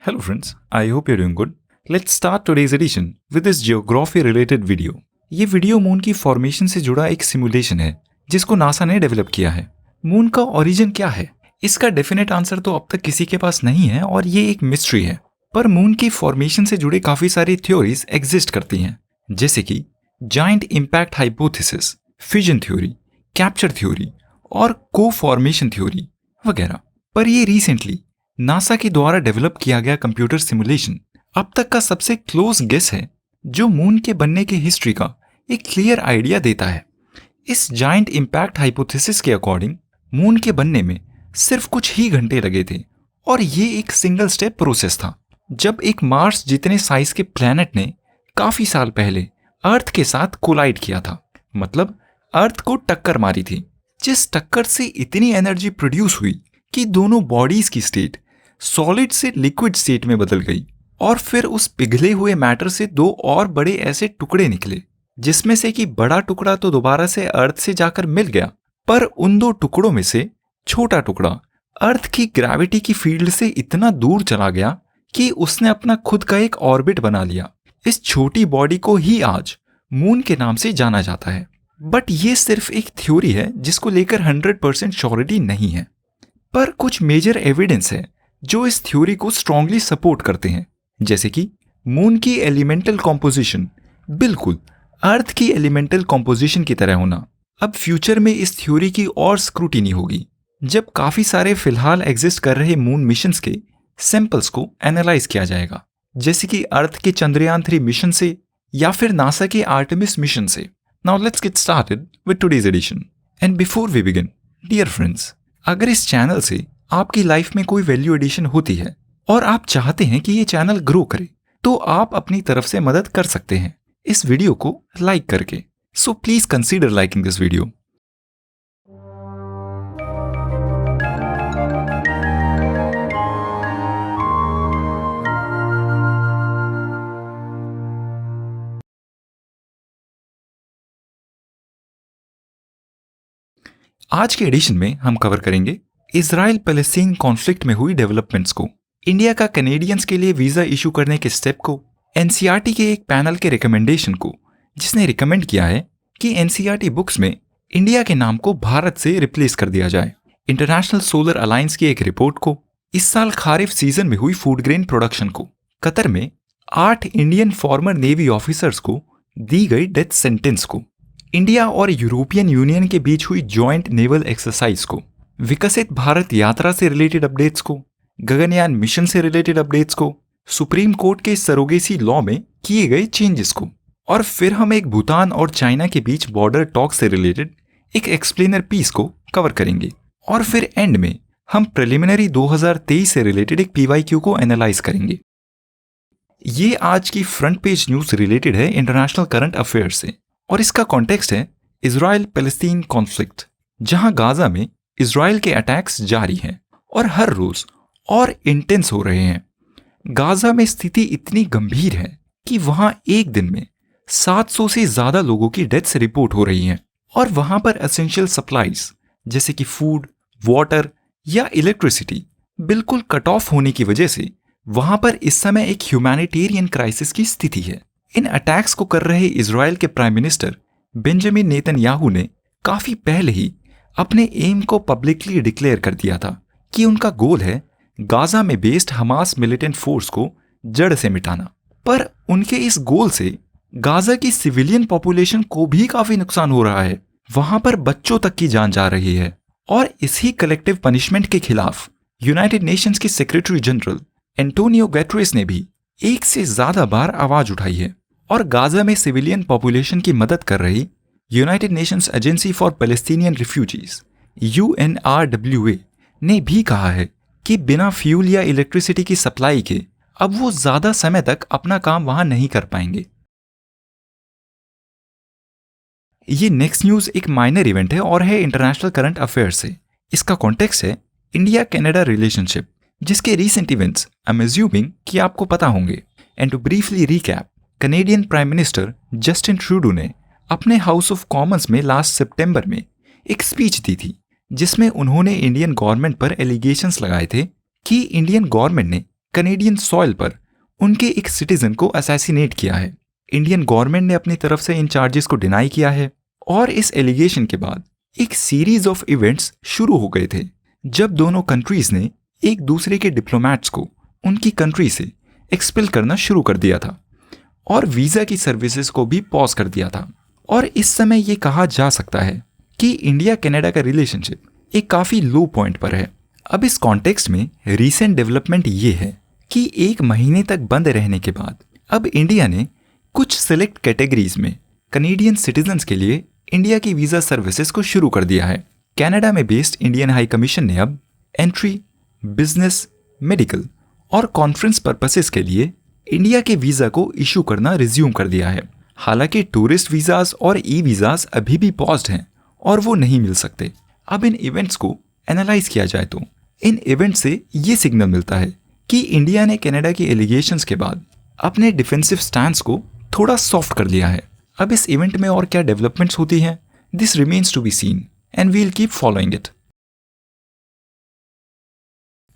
Hello friends, I hope you're doing good. Let's start today's edition with this geography related video. ये video moon की formation से जुड़ा एक simulation है जिसको नासा ने डेवलप किया है। मून का ओरिजिन क्या है? इसका डेफिनेट आंसर तो अब तक किसी के पास नहीं है और ये एक मिस्ट्री है। पर मून की फॉर्मेशन से जुड़े काफी सारी थ्योरीज एग्जिस्ट करती हैं, जैसे कि giant impact hypothesis, fission theory, capture theory और को फॉर्मेशन थ्योरी वगैरह। पर ये रिसेंटली नासा के द्वारा डेवलप किया गया कंप्यूटर सिमुलेशन अब तक का सबसे क्लोज गेस है जो मून के बनने की हिस्ट्री का एक क्लियर आइडिया देता है। इस जायंट इम्पैक्ट हाइपोथेसिस के अकॉर्डिंग मून के बनने में सिर्फ कुछ ही घंटे लगे थे और ये एक सिंगल स्टेप प्रोसेस था, जब एक मार्स जितने साइज के प्लैनेट ने काफी साल पहले अर्थ के साथ कोलाइड किया था, मतलब अर्थ को टक्कर मारी थी, जिस टक्कर से इतनी एनर्जी प्रोड्यूस हुई कि दोनों बॉडीज की स्टेट सॉलिड से लिक्विड स्टेट में बदल गई और फिर उस पिघले हुए मैटर से दो और बड़े ऐसे टुकड़े निकले, जिसमें से कि बड़ा टुकड़ा तो दोबारा से अर्थ से जाकर मिल गया, पर उन दो टुकड़ों में से छोटा टुकड़ा अर्थ की ग्रेविटी की फील्ड से इतना दूर चला गया कि उसने अपना खुद का एक ऑर्बिट बना लिया। इस छोटी बॉडी को ही आज मून के नाम से जाना जाता है। बट ये सिर्फ एक थ्योरी है जिसको लेकर 100% श्योरिटी नहीं है, पर कुछ मेजर एविडेंस है जो इस थ्योरी को स्ट्रांगली सपोर्ट करते हैं, जैसे कि मून की एलिमेंटल कॉम्पोजिशन बिल्कुल अर्थ की एलिमेंटल कॉम्पोजिशन की तरह होना। अब फ्यूचर में इस थ्योरी की और स्क्रूटिनी होगी जब काफी सारे फिलहाल एग्जिस्ट कर रहे मून मिशंस के सैंपल्स को एनालाइज किया जाएगा, जैसे कि अर्थ के चंद्रयान 3 मिशन से या फिर नासा के आर्टेमिस मिशन से। Now let's get started with today's edition. And before we begin, dear friends, अगर इस चैनल से आपकी लाइफ में कोई वैल्यू एडिशन होती है और आप चाहते हैं कि ये चैनल ग्रो करे, तो आप अपनी तरफ से मदद कर सकते हैं इस वीडियो को लाइक करके। So please consider liking this video. आज के एडिशन में हम कवर करेंगे इजराइल पैलेस्टीन कॉन्फ्लिक्ट में हुई डेवलपमेंट्स को, इंडिया का कैनेडियंस के लिए वीजा इशू करने के स्टेप को, एनसीईआरटी के एक पैनल के रिकमेंडेशन को जिसने रिकमेंड किया है कि एनसीईआरटी बुक्स में इंडिया के नाम को भारत से रिप्लेस कर दिया जाए, इंटरनेशनल सोलर अलायंस की एक रिपोर्ट को, इस साल खारिफ सीजन में हुई फूड ग्रेन प्रोडक्शन को, कतर में 8 इंडियन फॉर्मर नेवी ऑफिसर्स को दी गई डेथ सेंटेंस को, इंडिया और यूरोपियन यूनियन के बीच हुई जॉइंट नेवल एक्सरसाइज को, विकसित भारत यात्रा से रिलेटेड अपडेट्स को, गगनयान मिशन से रिलेटेड अपडेट्स को, सुप्रीम कोर्ट के सरोगेसी लॉ में किए गए चेंजेस को, और फिर हम एक भूटान और चाइना के बीच बॉर्डर टॉक से रिलेटेड एक एक्सप्लेनर पीस को कवर करेंगे, और फिर एंड में हम प्रिलिमिनरी 2023 से रिलेटेड एक पीवाईक्यू को एनालाइज करेंगे। ये आज की फ्रंट पेज न्यूज रिलेटेड है इंटरनेशनल करंट अफेयर से, और इसका कॉन्टेक्स्ट है इजराइल पैलेस्टीन कॉन्फ्लिक्ट, जहां गाजा में इजराइल के अटैक्स जारी हैं और हर रोज और इंटेंस हो रहे हैं। गाजा में स्थिति इतनी गंभीर है कि वहां एक दिन में 700 से ज्यादा लोगों की डेथ्स रिपोर्ट हो रही हैं, और वहां पर एसेंशियल सप्लाईज जैसे कि फूड, वाटर या इलेक्ट्रिसिटी बिल्कुल कट ऑफ होने की वजह से वहां पर इस समय एक ह्यूमैनिटेरियन क्राइसिस की स्थिति है। इन अटैक्स को कर रहे इजराइल के प्राइम मिनिस्टर बेंजामिन नेतन्याहू ने काफी पहले ही अपने एम को पब्लिकली डिक्लेयर कर दिया था कि उनका गोल है गाजा में बेस्ड हमास मिलिटेंट फोर्स को जड़ से मिटाना। पर उनके इस गोल से गाजा की सिविलियन पॉपुलेशन को भी काफी नुकसान हो रहा है, वहां पर बच्चों तक की जान जा रही है। और इसी कलेक्टिव पनिशमेंट के खिलाफ यूनाइटेड नेशंस के सेक्रेटरी जनरल एंटोनियो गैटरेस ने भी एक से ज्यादा बार आवाज उठाई है, और गाजा में सिविलियन पॉपुलेशन की मदद कर रही United Nations agency for Palestinian refugees UNRWA ने भी कहा है कि बिना फ्यूल या इलेक्ट्रिसिटी की सप्लाई के अब वो ज्यादा समय तक अपना काम वहां नहीं कर पाएंगे। ये नेक्स्ट न्यूज एक माइनर इवेंट है और है इंटरनेशनल करंट अफेयर से। इसका कॉन्टेक्स्ट है इंडिया कनाडा रिलेशनशिप, जिसके recent events I am assuming कि आपको पता होंगे। And to briefly recap, Canadian prime minister Justin Trudeau ने अपने हाउस ऑफ कॉमन्स में लास्ट सितंबर में एक स्पीच दी थी जिसमें उन्होंने इंडियन गवर्नमेंट पर एलिगेशंस लगाए थे कि इंडियन गवर्नमेंट ने कनेडियन सॉइल पर उनके एक सिटीजन को असैसिनेट किया है। इंडियन गवर्नमेंट ने अपनी तरफ से इन चार्जेस को डिनाई किया है और इस एलिगेशन के बाद एक सीरीज ऑफ इवेंट्स शुरू हो गए थे जब दोनों कंट्रीज ने एक दूसरे के डिप्लोमैट्स को उनकी कंट्री से एक्सपेल करना शुरू कर दिया था और वीजा की सर्विसेज को भी पॉज कर दिया था। और इस समय ये कहा जा सकता है कि इंडिया कनाडा का रिलेशनशिप एक काफी लो पॉइंट पर है। अब इस कॉन्टेक्स्ट में रीसेंट डेवलपमेंट ये है कि 1 महीने तक बंद रहने के बाद अब इंडिया ने कुछ सिलेक्ट कैटेगरीज में कनेडियन सिटीजन्स के लिए इंडिया की वीजा सर्विसेज को शुरू कर दिया है। कनाडा में बेस्ड इंडियन हाई कमीशन ने अब एंट्री, बिजनेस, मेडिकल और कॉन्फ्रेंस पर्पसेस के लिए इंडिया के वीजा को इशू करना रिज्यूम कर दिया है। हालांकि टूरिस्ट वीजाज और ई वीजाज अभी भी पॉज्ड हैं और वो नहीं मिल सकते। अब इन इवेंट्स को एनालाइज किया जाए तो इन इवेंट से ये सिग्नल मिलता है कि इंडिया ने कनाडा की एलिगेशंस के बाद अपने डिफेंसिव स्टैंस को थोड़ा सॉफ्ट कर लिया है। अब इस इवेंट में और क्या डेवलपमेंट्स होती हैं, this remains to be seen and we'll keep following it.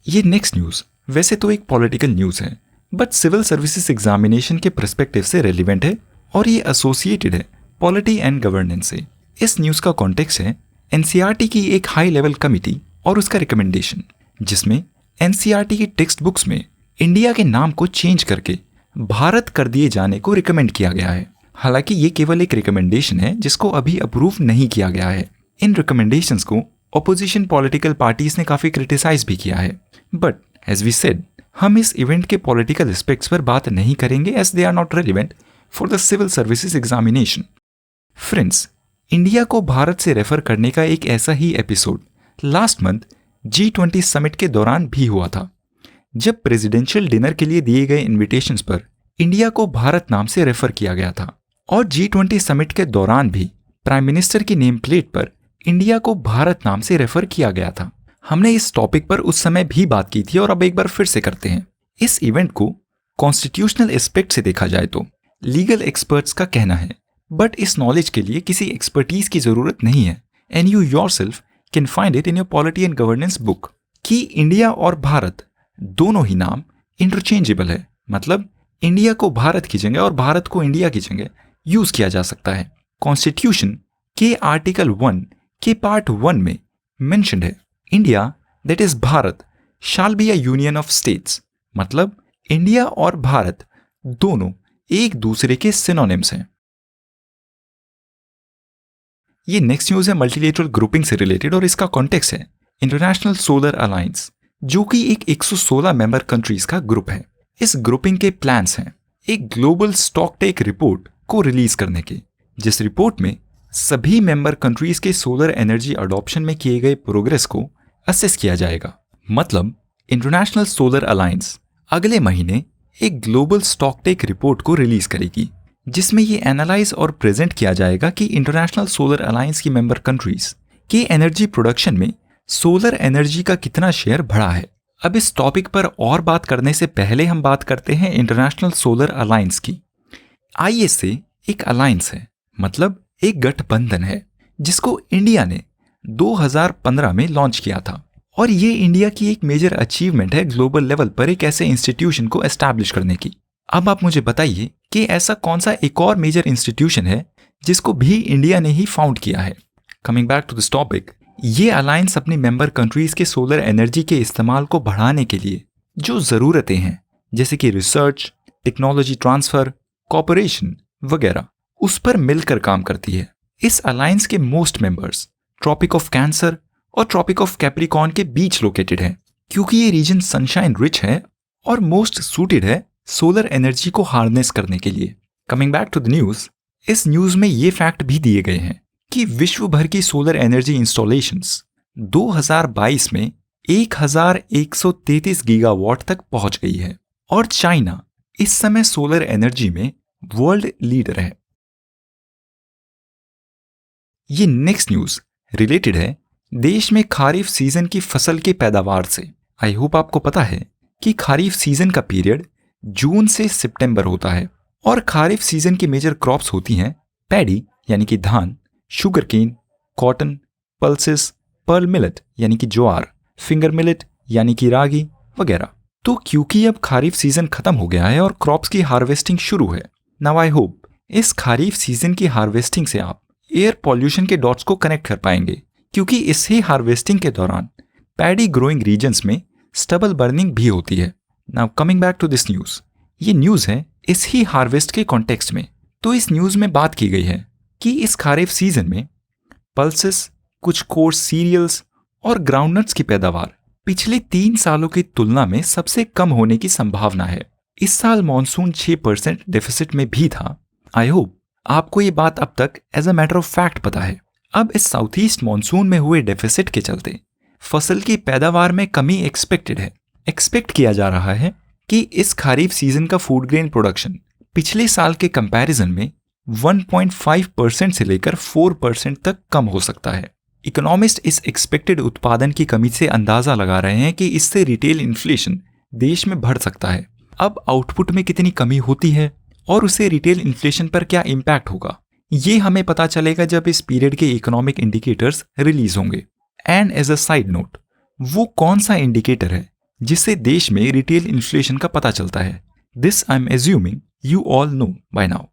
ये नेक्स्ट न्यूज वैसे तो एक पॉलिटिकल न्यूज है बट सिविल सर्विसेज एग्जामिनेशन के पर्सपेक्टिव से रेलिवेंट है और ये एसोसिएटेड है पॉलिटी एंड गवर्नेंस से। इस न्यूज का कॉन्टेक्स्ट है एनसीईआरटी की एक हाई लेवल कमिटी और उसका रिकमेंडेशन जिसमें एनसीईआरटी की टेक्स्ट बुक्स में इंडिया के नाम को चेंज करके भारत कर दिए जाने को रिकमेंड किया गया है। हालांकि ये केवल एक रिकमेंडेशन है जिसको अभी अप्रूव नहीं किया गया है। इन रिकमेंडेशंस को ऑपोजिशन पॉलिटिकल पार्टीज ने काफी क्रिटिसाइज भी किया है बट एज वी सेड हम इस इवेंट के पॉलिटिकल एस्पेक्ट्स पर बात नहीं करेंगे as they are not relevant for the civil services examination. Friends, India को भारत से रेफर करने का एक ऐसा ही episode last month G20 summit के दौरान भी हुआ था जब प्रेसिडेंशियल डिनर के लिए दिए गए इन्विटेशंस पर इंडिया को भारत नाम से रेफर किया गया था और G20 समिट के दौरान भी प्राइम मिनिस्टर की नेम प्लेट पर इंडिया को भारत नाम से रेफर किया गया था। हमने इस टॉपिक पर उस समय भी बात की थी और अब एक बार फिर से करते हैं। इस इवेंट को कॉन्स्टिट्यूशनल एस्पेक्ट से देखा जाए तो लीगल एक्सपर्ट्स का कहना है बट इस नॉलेज के लिए किसी एक्सपर्टीज की जरूरत नहीं है and you yourself can find it in your polity and governance book कि इंडिया और भारत दोनों ही नाम इंटरचेंजेबल है। मतलब इंडिया को भारत की जगह और भारत को इंडिया की जगह यूज किया जा सकता है। कॉन्स्टिट्यूशन के आर्टिकल 1 के पार्ट 1 में मेंशन्ड है India that is Bharat shall be a union of states. मतलब इंडिया और भारत दोनों एक दूसरे के सिनोनिम्स हैं। ये नेक्स्ट न्यूज है मल्टीलेटरल ग्रुपिंग से रिलेटेड और इसका कॉन्टेक्स्ट है इंटरनेशनल सोलर अलायंस जो कि एक 116 मेंबर कंट्रीज का ग्रुप है। इस ग्रुपिंग के प्लान्स हैं एक ग्लोबल स्टॉक टेक रिपोर्ट को रिलीज करने के, जिस रिपोर्ट में सभी मेंबर कंट्रीज के सोलर एनर्जी अडॉप्शन में किए गए प्रोग्रेस को असेस किया जाएगा। मतलब इंटरनेशनल सोलर अलायंस अगले महीने एक ग्लोबल स्टॉक टेक रिपोर्ट को रिलीज करेगी जिसमें ये एनालाइज और प्रेजेंट किया जाएगा कि इंटरनेशनल सोलर अलायंस की मेंबर कंट्रीज के एनर्जी प्रोडक्शन में सोलर एनर्जी का कितना शेयर बढ़ा है। अब इस टॉपिक पर और बात करने से पहले हम बात करते हैं इंटरनेशनल सोलर अलायंस की। ISA एक अलायंस है, मतलब एक गठबंधन है जिसको इंडिया ने 2015 में लॉन्च किया था और ये इंडिया की एक मेजर अचीवमेंट है ग्लोबल लेवल पर एक ऐसे इंस्टीट्यूशन को एस्टैब्लिश करने की। अब आप मुझे बताइए कि ऐसा कौन सा एक और मेजर इंस्टीट्यूशन है जिसको भी इंडिया ने ही फाउंड किया है। Coming back to this topic, ये अलायंस अपनी मेंबर कंट्रीज के सोलर एनर्जी के इस्तेमाल को बढ़ाने के लिए जो ज़रूरतें हैं जैसे कि रिसर्च, टेक्नोलॉजी ट्रांसफर, कॉपरेशन वगैरह, उस पर मिलकर काम करती है। इस अलायंस के most members Tropic of Cancer और ट्रॉपिक ऑफ कैप्रिकॉर्न के बीच लोकेटेड है क्योंकि ये रीजन सनशाइन रिच है और मोस्ट सूटेड है सोलर एनर्जी को हार्नेस करने के लिए। Coming back to the news, इस न्यूज में ये फैक्ट भी दिए गए हैं कि विश्व भर की सोलर एनर्जी इंस्टॉलेशंस 2022 में 1133 गीगावाट तक पहुंच गई है और चाइना इस समय सोलर एनर्जी में वर्ल्ड लीडर है। ये नेक्स्ट न्यूज रिलेटेड है देश में खारिफ सीजन की फसल की पैदावार से। आई होप आपको पता है कि खारिफ सीजन का पीरियड जून से सितंबर होता है और खारिफ सीजन की मेजर क्रॉप्स होती हैं पैडी यानी कि धान, sugarcane, cotton, pulses, pearl millet यानी कि ज्वार, फिंगर मिलेट यानी कि रागी वगैरह। तो क्योंकि अब खरीफ सीजन खत्म हो गया है और क्रॉप्स की हार्वेस्टिंग शुरू है, नाउ आई होप इस खरीफ सीजन की हार्वेस्टिंग से आप एयर पॉल्यूशन के डॉट्स को कनेक्ट कर पाएंगे, क्योंकि इसी हार्वेस्टिंग के दौरान पैडी ग्रोइंग रीजन्स में स्टबल बर्निंग भी होती है। Now coming back to this news, ये न्यूज़ है इस ही हार्वेस्ट के कॉन्टेक्स्ट में। तो इस न्यूज़ में बात की गई है कि इस खरीफ सीजन में पल्सेस, कुछ कोर्स सीरियल्स और ग्राउंडनट्स की पैदावार पिछले 3 सालों की तुलना में सबसे कम होने की संभावना है। इस साल मॉनसून 6% डेफिसिट में भी था। आई होप आपको ये बात अब तक as a matter of fact पता है। अब इस साउथ ईस्ट मॉनसून में हुए डेफिसिट के चलते फसल की पैदावार में कमी एक्सपेक्टेड है। एक्सपेक्ट किया जा रहा है कि इस खरीफ सीजन का फूड ग्रेन प्रोडक्शन पिछले साल के कंपैरिजन में 1.5% से लेकर 4% तक कम हो सकता है। इकोनॉमिस्ट इस एक्सपेक्टेड उत्पादन की कमी से अंदाजा लगा रहे हैं कि इससे रिटेल इन्फ्लेशन देश में बढ़ सकता है। अब आउटपुट में कितनी कमी होती है और उसे रिटेल इन्फ्लेशन पर क्या इम्पैक्ट होगा, ये हमें पता चलेगा जब इस पीरियड के इकोनॉमिक इंडिकेटर्स रिलीज होंगे। And as a side note, वो कौन सा इंडिकेटर है जिससे देश में रिटेल इन्फ्लेशन का पता चलता है? This I am assuming you all know by now.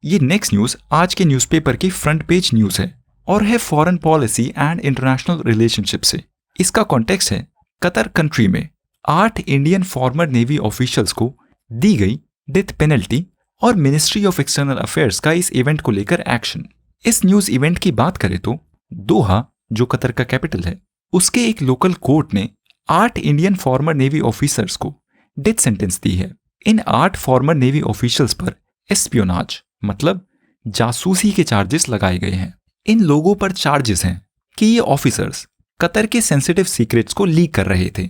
ये नेक्स्ट न्यूज आज के न्यूज़पेपर की फ्रंट पेज न्यूज है और है foreign policy and international relationship से। इसका कॉन्टेक्स्ट है कतर कंट्री में 8 इंडियन फॉर्मर नेवी ऑफिशियल्स को दी गई डेथ पेनल्टी और मिनिस्ट्री ऑफ एक्सटर्नल अफेयर्स का इस इवेंट को लेकर एक्शन। इस न्यूज इवेंट की बात करें तो दोहा, जो कतर का कैपिटल है, उसके एक लोकल कोर्ट ने 8 इंडियन फॉर्मर नेवी ऑफिसर्स को डेथ सेंटेंस दी है। इन 8 फॉर्मर नेवी ऑफिशियल्स पर एस्पियोनाज मतलब जासूसी के चार्जेस लगाए गए हैं। इन लोगों पर चार्जेस हैं कि ये ऑफिसर्स कतर के सेंसिटिव सीक्रेट्स को लीक कर रहे थे।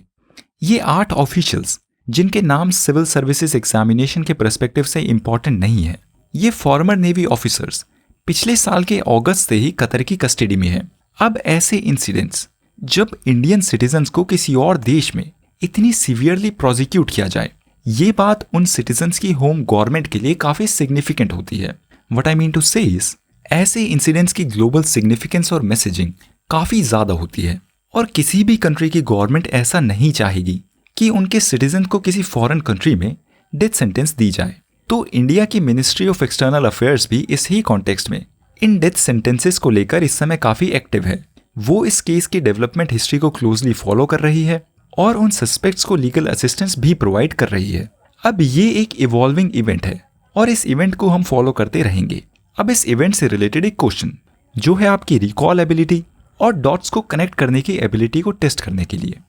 ये 8 ऑफिशियल्स जिनके नाम सिविल सर्विसेज एग्जामिनेशन के पर्सपेक्टिव से इंपॉर्टेंट नहीं है, ये फॉर्मर नेवी ऑफिसर्स पिछले साल के अगस्त से ही कतर की कस्टडी में है। अब ऐसे इंसिडेंट्स जब इंडियन सिटीजन्स को किसी और देश में इतनी सीवियरली प्रोसिक्यूट किया जाए, ये बात उन सिटीजन्स की होम गवर्नमेंट के लिए काफी सिग्निफिकेंट होती है। व्हाट आई मीन टू से इज, ऐसे इंसिडेंट्स की ग्लोबल सिग्निफिकेंस और मैसेजिंग काफी ज्यादा होती है और किसी भी कंट्री की गवर्नमेंट ऐसा नहीं चाहेगी कि उनके सिटीजन को किसी फॉरेन कंट्री में डेथ सेंटेंस दी जाए। तो इंडिया की मिनिस्ट्री ऑफ एक्सटर्नल अफेयर्स भी इस ही कॉन्टेक्स्ट में इन डेथ सेंटेंसेस को लेकर इस समय काफी एक्टिव है। वो इस केस की डेवलपमेंट हिस्ट्री को क्लोजली फॉलो कर रही है और उन सस्पेक्ट्स को लीगल असिस्टेंस भी प्रोवाइड कर रही है। अब ये एक इवॉल्विंग इवेंट है और इस इवेंट को हम फॉलो करते रहेंगे। अब इस इवेंट से रिलेटेड एक क्वेश्चन जो है आपकी रिकॉल एबिलिटी और डॉट्स को कनेक्ट करने की एबिलिटी को टेस्ट करने के लिए।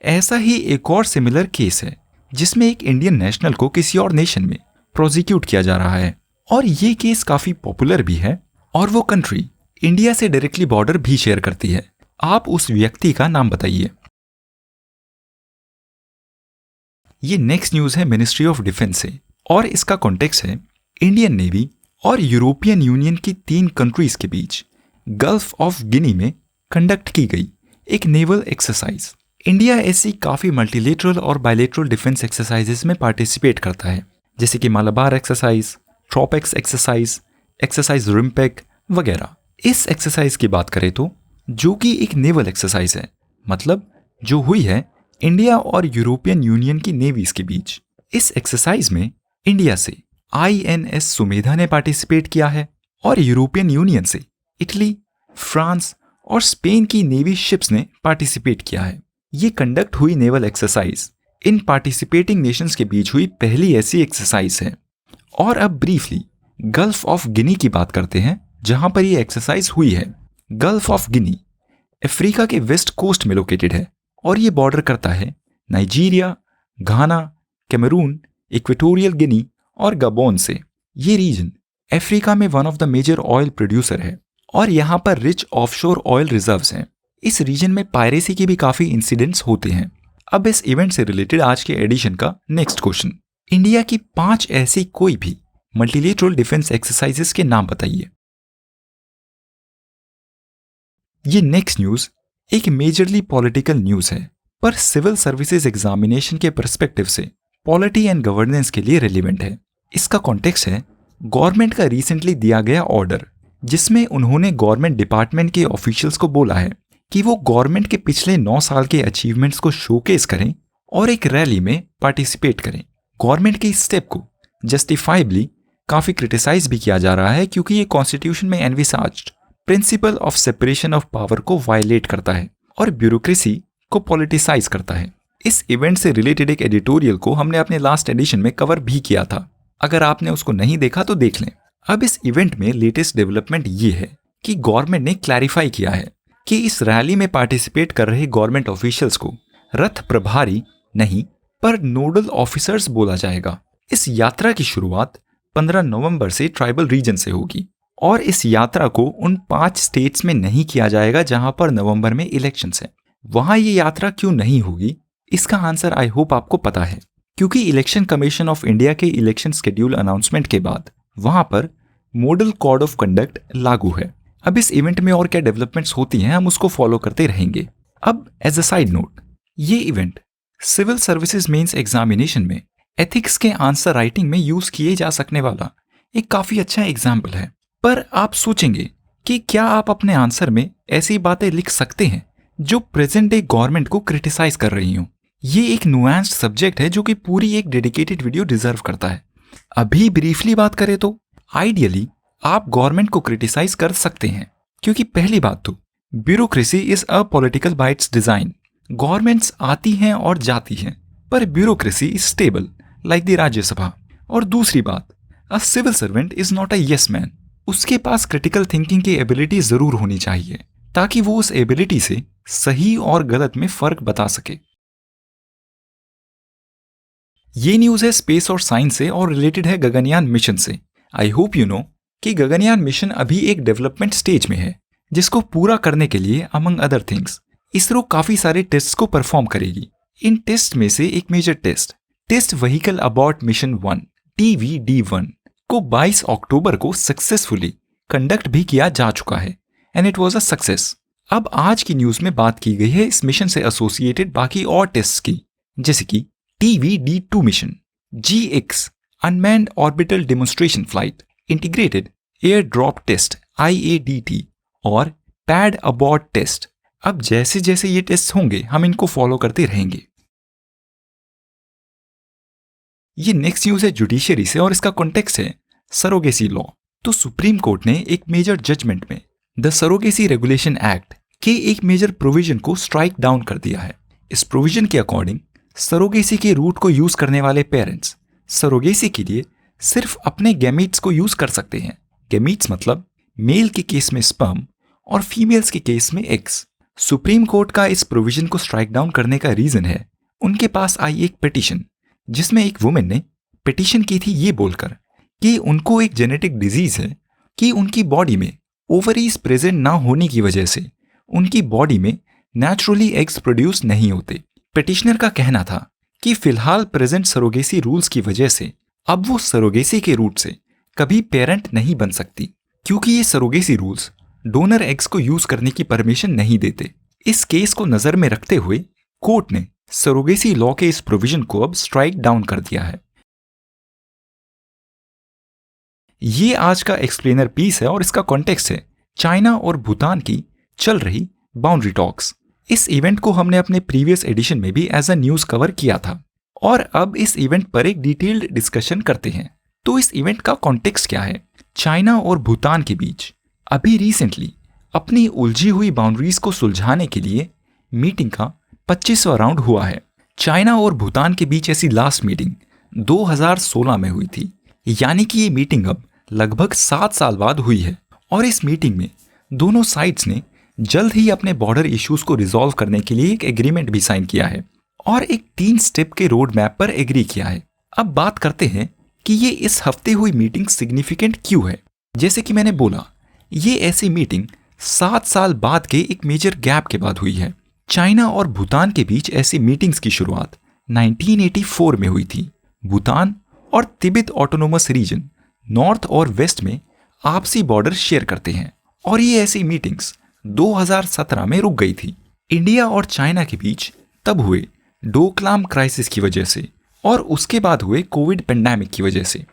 ऐसा ही एक और सिमिलर केस है जिसमें एक इंडियन नेशनल को किसी और नेशन में प्रोसिक्यूट किया जा रहा है और ये केस काफी पॉपुलर भी है और वो कंट्री इंडिया से डायरेक्टली बॉर्डर भी शेयर करती है। आप उस व्यक्ति का नाम बताइए। ये नेक्स्ट न्यूज है मिनिस्ट्री ऑफ डिफेंस से और इसका कॉन्टेक्स्ट है इंडियन नेवी और यूरोपियन यूनियन की 3 कंट्रीज के बीच गल्फ ऑफ गिनी में कंडक्ट की गई एक नेवल एक्सरसाइज। इंडिया ऐसी काफी मल्टीलेटरल और बायलेटरल डिफेंस एक्सरसाइजेस में पार्टिसिपेट करता है, जैसे कि Malabar exercise, TROPEX exercise, exercise RIMPAC वगैरह। इस एक्सरसाइज की बात करें तो जो कि एक नेवल एक्सरसाइज है, मतलब जो हुई है इंडिया और यूरोपियन यूनियन की नेवीज के बीच। इस एक्सरसाइज में इंडिया से INS सुमेधा ने पार्टिसिपेट किया है और यूरोपियन यूनियन से इटली, फ्रांस और स्पेन की नेवी शिप्स ने पार्टिसिपेट किया है। ये कंडक्ट हुई naval exercise in participating Nations के बीच हुई पहली ऐसी एक्सरसाइज है। और अब ब्रीफली गल्फ ऑफ गिनी की बात करते हैं जहां पर ये एक्सरसाइज हुई है। गल्फ ऑफ गिनी अफ्रीका के वेस्ट कोस्ट में लोकेटेड है और ये बॉर्डर करता है Nigeria, Ghana, Cameroon, Equatorial Guinea और गबोन से। ये रीजन अफ्रीका में one of the major oil producer है और यहाँ पर रिच ऑफशोर ऑयल रिजर्व्स हैं। इस रीजन में पायरेसी के भी काफी इंसिडेंट्स होते हैं। अब इस इवेंट से रिलेटेड आज के एडिशन का नेक्स्ट क्वेश्चन, इंडिया की 5 ऐसी कोई भी मल्टीलेटरल डिफेंस एक्सरसाइजेस के नाम बताइए। ये नेक्स्ट न्यूज एक मेजरली पॉलिटिकल न्यूज है पर सिविल सर्विसेज एग्जामिनेशन के पर्सपेक्टिव से पॉलिटी एंड गवर्नेंस के लिए रेलिवेंट है। इसका कॉन्टेक्स्ट है गवर्नमेंट का रिसेंटली दिया गया ऑर्डर जिसमें उन्होंने गवर्नमेंट डिपार्टमेंट के ऑफिशियल्स को बोला है कि वो गवर्नमेंट के पिछले 9 साल के अचीवमेंट्स को शोकेस करें और एक रैली में पार्टिसिपेट करें। गवर्नमेंट के इस स्टेप को जस्टिफाइबली काफी क्रिटिसाइज भी किया जा रहा है क्योंकि ये कॉन्स्टिट्यूशन में envisaged principle of separation of power को वायलेट करता है और ब्यूरोक्रेसी को पॉलिटिसाइज करता है। इस इवेंट से रिलेटेड एक एडिटोरियल को हमने अपने लास्ट एडिशन में कवर भी किया था, अगर आपने उसको नहीं देखा तो देख लें। अब इस इवेंट में लेटेस्ट डेवलपमेंट ये है कि गवर्नमेंट ने क्लैरिफाई किया है कि इस रैली में पार्टिसिपेट कर रहे गवर्नमेंट ऑफिशियल्स को रथ प्रभारी नहीं पर नोडल ऑफिसर्स बोला जाएगा। इस यात्रा की शुरुआत 15 नवंबर से ट्राइबल रीजन से होगी और इस यात्रा को उन 5 स्टेट्स में नहीं किया जाएगा जहां पर नवंबर में इलेक्शंस है। वहां ये यात्रा क्यों नहीं होगी, इसका आंसर आई होप आपको पता है, क्योंकि इलेक्शन कमीशन ऑफ इंडिया के इलेक्शन शेड्यूल अनाउंसमेंट के बाद वहां पर मॉडल कोड ऑफ कंडक्ट लागू है। अब इस इवेंट में और क्या डेवलपमेंट्स होती हैं हम उसको फॉलो करते रहेंगे। अब एज अ साइड नोट, ये event civil services mains examination में एथिक्स के आंसर राइटिंग में यूज किए जा सकने वाला एक काफी अच्छा एग्जाम्पल है। पर आप सोचेंगे कि क्या आप अपने आंसर में ऐसी बातें लिख सकते हैं जो प्रेजेंट डे गवर्नमेंट को क्रिटिसाइज कर रही हूं। ये एक नुआंस्ड सब्जेक्ट है जो कि पूरी एक डेडिकेटेड वीडियो डिजर्व करता है। अभी ब्रीफली बात करें तो आइडियली आप गवर्नमेंट को क्रिटिसाइज कर सकते हैं, क्योंकि पहली बात तो bureaucracy is apolitical by its design. Governments आती हैं और जाती हैं, पर bureaucracy is stable like the Rajya Sabha. और दूसरी बात, a civil servant is not a yes man. उसके पास क्रिटिकल थिंकिंग की एबिलिटी जरूर होनी चाहिए ताकि वो उस एबिलिटी से सही और गलत में फर्क बता सके। ये न्यूज है स्पेस और साइंस से और रिलेटेड है गगनयान मिशन से। आई होप यू नो कि गगनयान मिशन अभी एक डेवलपमेंट स्टेज में है, जिसको पूरा करने के लिए अमंग अदर थिंग्स इसरो काफी सारे टेस्ट को परफॉर्म करेगी। इन टेस्ट में से एक major test vehicle abort mission 1 TVD-1 को 22 अक्टूबर को सक्सेसफुली कंडक्ट भी किया जा चुका है and it was a success. अब आज की न्यूज में बात की गई है इस मिशन से एसोसिएटेड बाकी और टेस्ट की, जैसे कि TVD-2 mission, GX unmanned orbital demonstration flight, integrated air drop test IADT और पैड अबॉर्ट टेस्ट। अब जैसे जैसे ये टेस्ट होंगे हम इनको फॉलो करते रहेंगे। ये नेक्स्ट न्यूज है जुडिशियरी से और इसका कॉन्टेक्स्ट है सरोगेसी लॉ। तो सुप्रीम कोर्ट ने एक मेजर जजमेंट में द सरोगेसी रेगुलेशन एक्ट के एक मेजर प्रोविजन को स्ट्राइक डाउन कर दिया है। इस प्रोविजन के अकॉर्डिंग सरोगेसी के रूट को यूज करने वाले पेरेंट्स सरोगेसी के लिए सिर्फ अपने गैमीट्स को यूज कर सकते हैं। गैमीट्स मतलब मेल के केस में स्पर्म और फीमेल्स के केस में एग्स। सुप्रीम कोर्ट का इस प्रोविजन को स्ट्राइक डाउन करने का रीजन है उनके पास आई एक पिटीशन, जिसमें एक वुमेन ने पिटीशन की थी ये बोलकर कि उनको एक जेनेटिक डिजीज है कि उनकी बॉडी में ओवरीज प्रेजेंट ना होने की वजह से उनकी बॉडी में नेचुरली एग्स प्रोड्यूस नहीं होते। पिटिशनर का कहना था कि फिलहाल प्रेजेंट सरोगेसी रूल्स की वजह से अब वो सरोगेसी के रूट से कभी पेरेंट नहीं बन सकती, क्योंकि ये सरोगेसी रूल्स डोनर एग्स को यूज करने की परमिशन नहीं देते। इस केस को नजर में रखते हुए कोर्ट ने सरोगेसी लॉ के इस प्रोविजन को अब स्ट्राइक डाउन कर दिया है। ये आज का एक्सप्लेनर पीस है और इसका कॉन्टेक्स्ट है चाइना और भूटान की चल रही बाउंड्री टॉक्स। इस इवेंट को हमने अपने प्रीवियस एडिशन में भी एज अ न्यूज कवर किया था और अब इस इवेंट पर एक डिटेल्ड डिस्कशन करते हैं। तो इस इवेंट का कॉन्टेक्स्ट क्या है? चाइना और भूटान के बीच अभी रिसेंटली अपनी उलझी हुई बाउंड्रीज को सुलझाने के लिए मीटिंग का 25वां राउंड हुआ है। चाइना और भूटान के बीच ऐसी लास्ट मीटिंग 2016 में हुई थी, यानी कि ये मीटिंग अब लगभग 7 साल बाद हुई है। और इस मीटिंग में दोनों साइड्स ने जल्द ही अपने बॉर्डर इश्यूज को रिजॉल्व करने के लिए एक एग्रीमेंट भी साइन किया है और एक 3 स्टेप के रोड मैप पर एग्री किया है। अब बात करते हैं कि ये इस हफ्ते हुई मीटिंग सिग्निफिकेंट क्यों है। जैसे कि मैंने बोला, ये ऐसी मीटिंग 7 साल बाद के एक मेजर गैप के बाद हुई है। चाइना और भूटान के बीच ऐसी मीटिंग्स की शुरुआत 1984 में हुई थी। भूटान और तिब्बत ऑटोनोमस रीजन नॉर्थ और वेस्ट में आपसी बॉर्डर शेयर करते हैं और ये ऐसी मीटिंग्स 2017 में रुक गई थी। इंडिया और चाइना के बीच तब हुए डोकलाम क्राइसिस की वजह से और उसके बाद हुए कोविड पेंडेमिक की वजह से।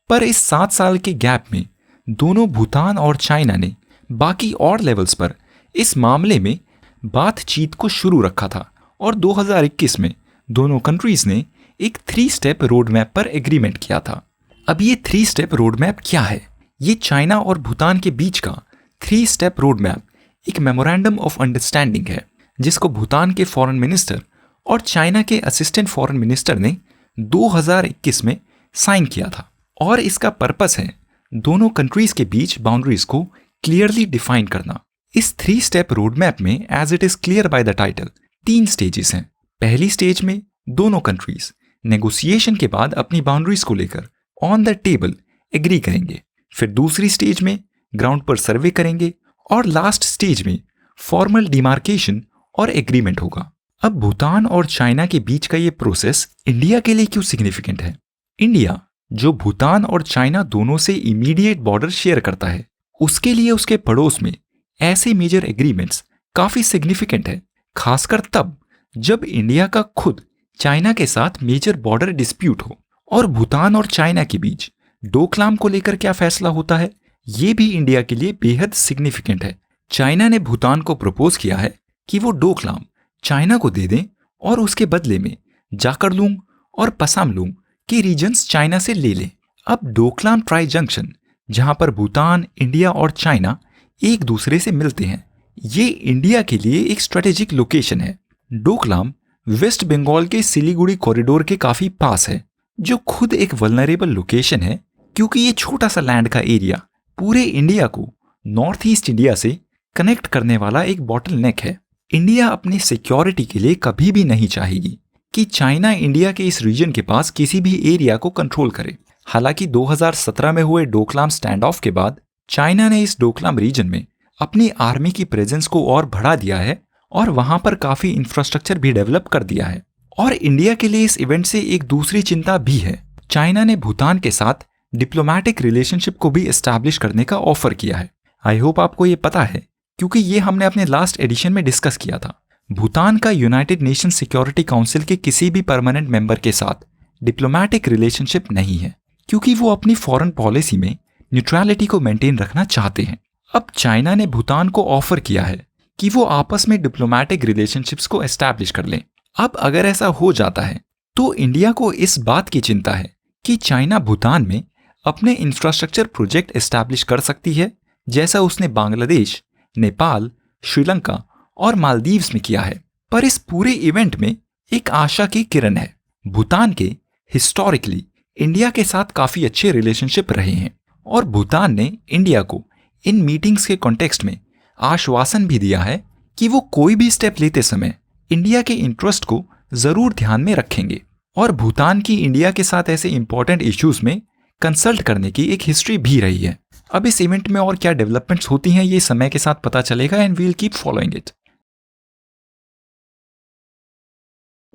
पर इस 7 साल के गैप में दोनों भूटान और चाइना ने बाकी और लेवल्स पर इस मामले में बातचीत को शुरू रखा था और 2021 में दोनों कंट्रीज ने एक 3 स्टेप रोड मैप पर एग्रीमेंट किया था। अब ये 3 स्टेप रोड मैप क्या है? ये चाइना और भूटान के बीच का 3 स्टेप रोड मैप एक मेमोरेंडम ऑफ अंडरस्टैंडिंग है जिसको भूटान के फॉरेन मिनिस्टर और चाइना के असिस्टेंट फॉरेन मिनिस्टर ने 2021 में साइन किया था। और इसका पर्पस है दोनों कंट्रीज के बीच बाउंड्रीज को क्लियरली डिफाइन करना। इस 3 स्टेप रोड मैप में as it is clear by the title 3 stages हैं। पहली स्टेज में दोनों कंट्रीज नेगोशिएशन के बाद अपनी बाउंड्रीज को लेकर ऑन द टेबल एग्री करेंगे। फिर दूसरी स्टेज में ग्राउंड पर सर्वे करेंगे और लास्ट स्टेज में फॉर्मल डिमार्केशन और एग्रीमेंट होगा। अब भूटान और चाइना के बीच का ये प्रोसेस इंडिया के लिए क्यों सिग्निफिकेंट है? इंडिया जो भूटान और चाइना दोनों से इमीडिएट बॉर्डर शेयर करता है, उसके लिए उसके पड़ोस में ऐसे मेजर एग्रीमेंट्स काफी सिग्निफिकेंट है, खासकर तब जब इंडिया का खुद चाइना के साथ मेजर बॉर्डर डिस्प्यूट हो। और भूटान और चाइना के बीच डोकलाम को लेकर क्या फैसला होता है, ये भी इंडिया के लिए बेहद सिग्निफिकेंट है। चाइना ने भूटान को प्रपोज किया है कि वो डोकलाम चाइना को दे दें और उसके बदले में जाकरलुंग और पसामलुंग के रीजन्स चाइना से ले लें। अब डोकलाम ट्राई जंक्शन, जहां पर भूटान, इंडिया और चाइना एक दूसरे से मिलते हैं, ये इंडिया के लिए एक स्ट्रेटेजिक लोकेशन है। डोकलाम वेस्ट बंगाल के सिलीगुड़ी कॉरिडोर के काफी पास है, जो खुद एक वल्नरेबल लोकेशन है क्योंकि ये छोटा सा लैंड का एरिया पूरे इंडिया को नॉर्थ ईस्ट इंडिया से कनेक्ट करने वाला एक बॉटल नेक है। इंडिया अपनी सिक्योरिटी के लिए कभी भी नहीं चाहेगी कि चाइना इंडिया के इस रीजन के पास किसी भी एरिया को कंट्रोल करे। हालांकि 2017 में हुए डोकलाम स्टैंड ऑफ के बाद चाइना ने इस डोकलाम रीजन में अपनी आर्मी की प्रेजेंस को और बढ़ा दिया है और वहां पर काफी इंफ्रास्ट्रक्चर भी डेवलप कर दिया है। और इंडिया के लिए इस इवेंट से एक दूसरी चिंता भी है। चाइना ने भूटान के साथ डिप्लोमेटिक रिलेशनशिप को भी एस्टैब्लिश करने का ऑफर किया है। आई होप आपको ये पता है क्योंकि ये हमने अपने लास्ट एडिशन में डिस्कस किया था। भूटान का यूनाइटेड नेशन सिक्योरिटी काउंसिल के किसी भी परमानेंट मेंबर के साथ डिप्लोमेटिक रिलेशनशिप नहीं है क्योंकि वो अपनी फॉरेन पॉलिसी में न्यूट्रलिटी को मेंटेन रखना चाहते हैं। अब चाइना ने भूटान को ऑफर किया है कि वो आपस में डिप्लोमेटिक रिलेशनशिप्स को एस्टैब्लिश कर लें। अब अगर ऐसा हो जाता है तो इंडिया को इस बात की चिंता है कि चाइना भूटान में अपने इंफ्रास्ट्रक्चर प्रोजेक्ट एस्टैब्लिश कर सकती है, जैसा उसने बांग्लादेश, नेपाल, श्रीलंका और मालदीव्स में किया है। पर इस पूरे इवेंट में एक आशा की किरण है। भूटान के हिस्टोरिकली इंडिया के साथ काफी अच्छे रिलेशनशिप रहे हैं और भूटान ने इंडिया को इन मीटिंग्स के कॉन्टेक्स्ट में आश्वासन भी दिया है कि वो कोई भी स्टेप लेते समय इंडिया के इंटरेस्ट को जरूर ध्यान में रखेंगे। और भूटान की इंडिया के साथ ऐसे इंपॉर्टेंट इश्यूज में कंसल्ट करने की एक हिस्ट्री भी रही है। अब इस इवेंट में और क्या डेवलपमेंट्स होती हैं ये समय के साथ पता चलेगा and we will keep following it.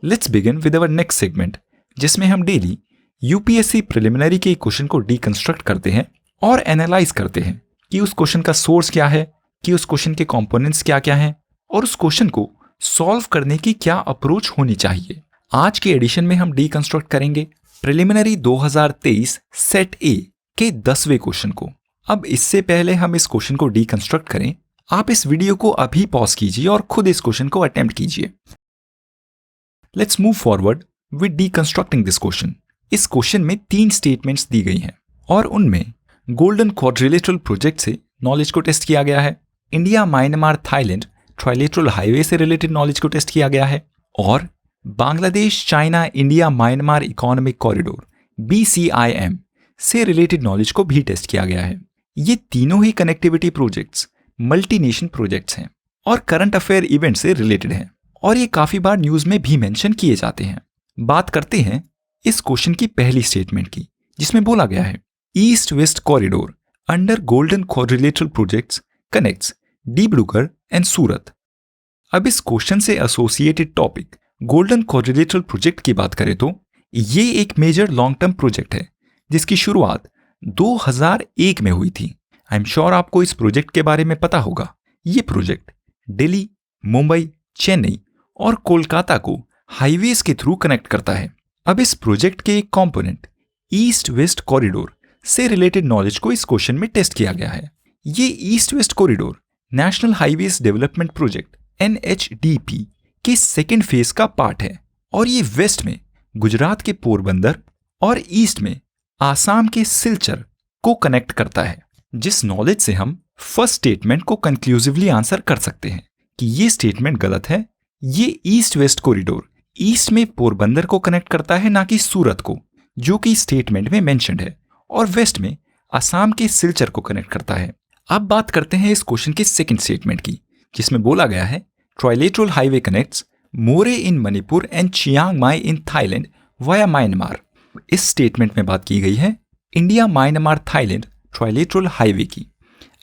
Let's begin with our next segment, जिसमें हम डेली यूपीएससी प्रिलिमिनरी के क्वेश्चन को डीकंस्ट्रक्ट करते हैं और एनालाइज करते हैं कि उस क्वेश्चन का सोर्स क्या है, कि उस क्वेश्चन के कंपोनेंट्स क्या क्या हैं और उस क्वेश्चन को सॉल्व करने की क्या अप्रोच होनी चाहिए। आज के एडिशन में हम डीकंस्ट्रक्ट करेंगे प्रिलिमिनरी 2023 सेट ए के 10वें क्वेश्चन को। अब इससे पहले हम इस क्वेश्चन को डीकंस्ट्रक्ट करें, आप इस वीडियो को अभी पॉज कीजिए और खुद इस क्वेश्चन को अटेम्प्ट कीजिए। Let's move forward with deconstructing this question. इस क्वेश्चन में 3 स्टेटमेंट्स दी गई हैं और उनमें गोल्डन क्वाड्रिलेटरल प्रोजेक्ट से नॉलेज को टेस्ट किया गया है, India Myanmar Thailand trilateral highway से रिलेटेड नॉलेज को टेस्ट किया गया है और Bangladesh China India Myanmar economic corridor BCIM से रिलेटेड नॉलेज को भी टेस्ट किया गया है। ये तीनों ही connectivity projects multi nation projects हैं और करंट अफेयर इवेंट से रिलेटेड हैं और ये काफी बार न्यूज में भी मेंशन किए जाते हैं। बात करते हैं इस क्वेश्चन की पहली स्टेटमेंट की, जिसमें बोला गया है east west corridor under golden quadrilateral projects connects Dibrugarh and Surat. अब इस क्वेश्चन से associated topic golden quadrilateral project की बात करें तो ये एक मेजर लॉन्ग टर्म प्रोजेक्ट है जिसकी शुरुआत 2001 में हुई थी। आई एम श्योर आपको इस प्रोजेक्ट के बारे में पता होगा। ये प्रोजेक्ट दिल्ली, मुंबई, चेन्नई और कोलकाता को हाईवेज के थ्रू कनेक्ट करता है। अब इस प्रोजेक्ट के एक कंपोनेंट ईस्ट वेस्ट कॉरिडोर से रिलेटेड नॉलेज को इस क्वेश्चन में टेस्ट किया गया है। ये east west corridor national highways development project NHDP के सेकेंड फेज का पार्ट है और ये वेस्ट में गुजरात के पोरबंदर और ईस्ट में आसाम के सिलचर को कनेक्ट करता है, जिस नॉलेज से हम फर्स्ट स्टेटमेंट को कंक्लूसिवली आंसर कर सकते हैं कि ये स्टेटमेंट गलत है। ये ईस्ट वेस्ट कॉरिडोर ईस्ट में पोरबंदर को कनेक्ट करता है, ना कि सूरत को, जो कि स्टेटमेंट में मेंशन्ड है, और वेस्ट में असम के सिलचर को कनेक्ट करता है। अब बात करते हैं इस क्वेश्चन के सेकंड स्टेटमेंट की, जिसमें बोला गया है trilateral highway connects more in Manipur and Chiang Mai in Thailand via Myanmar. इस स्टेटमेंट में बात की गई है India Myanmar Thailand trilateral highway की।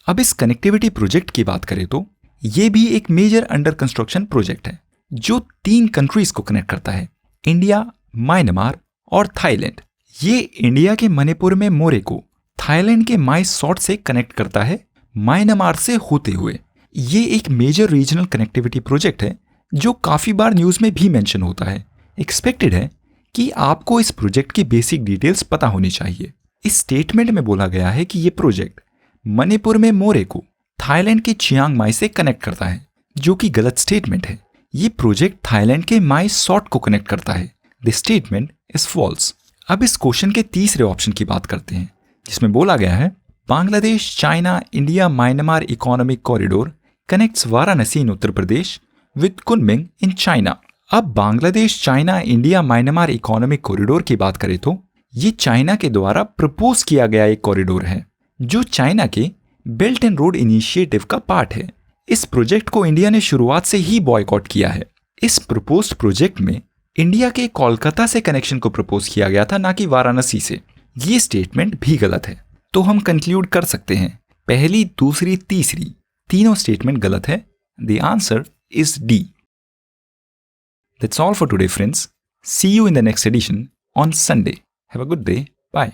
अब इस कनेक्टिविटी प्रोजेक्ट की बात करें तो ये भी एक मेजर अंडर कंस्ट्रक्शन प्रोजेक्ट है जो 3 कंट्रीज को कनेक्ट करता है, इंडिया, म्यांमार और थाईलैंड। ये इंडिया के मणिपुर में मोरे को थाईलैंड के माई सॉट से कनेक्ट करता है म्यांमार से होते हुए। ये एक मेजर रीजनल कनेक्टिविटी प्रोजेक्ट है जो काफी बार न्यूज में भी मेंशन होता है। एक्सपेक्टेड है कि आपको इस प्रोजेक्ट की बेसिक डिटेल्स पता होनी चाहिए। इस स्टेटमेंट में बोला गया है कि ये प्रोजेक्ट मणिपुर में मोरे को थाईलैंड के चियांग माई से कनेक्ट करता है, जो कि गलत स्टेटमेंट है। ये प्रोजेक्ट थाईलैंड के माई सॉट को कनेक्ट करता है। This statement is false. अब इस क्वेश्चन के तीसरे ऑप्शन की बात करते हैं, जिसमें बोला गया है Bangladesh China India Myanmar economic corridor connects Varanasi in Uttar Pradesh with Kunming in China. अब Bangladesh China India Myanmar economic corridor की बात करें तो ये चाइना के द्वारा प्रपोज किया गया एक कॉरिडोर है जो चाइना के बेल्ट एंड रोड इनिशिएटिव का पार्ट है। इस प्रोजेक्ट को इंडिया ने शुरुआत से ही बॉयकॉट किया है। इस प्रपोज्ड प्रोजेक्ट में इंडिया के कोलकाता से कनेक्शन को प्रपोज किया गया था, ना कि वाराणसी से। ये स्टेटमेंट भी गलत है। तो हम कंक्लूड कर सकते हैं पहली, दूसरी, तीसरी तीनों स्टेटमेंट गलत है। The answer is D. That's all for today, friends. See you in the next edition on Sunday. Have a good day. Bye.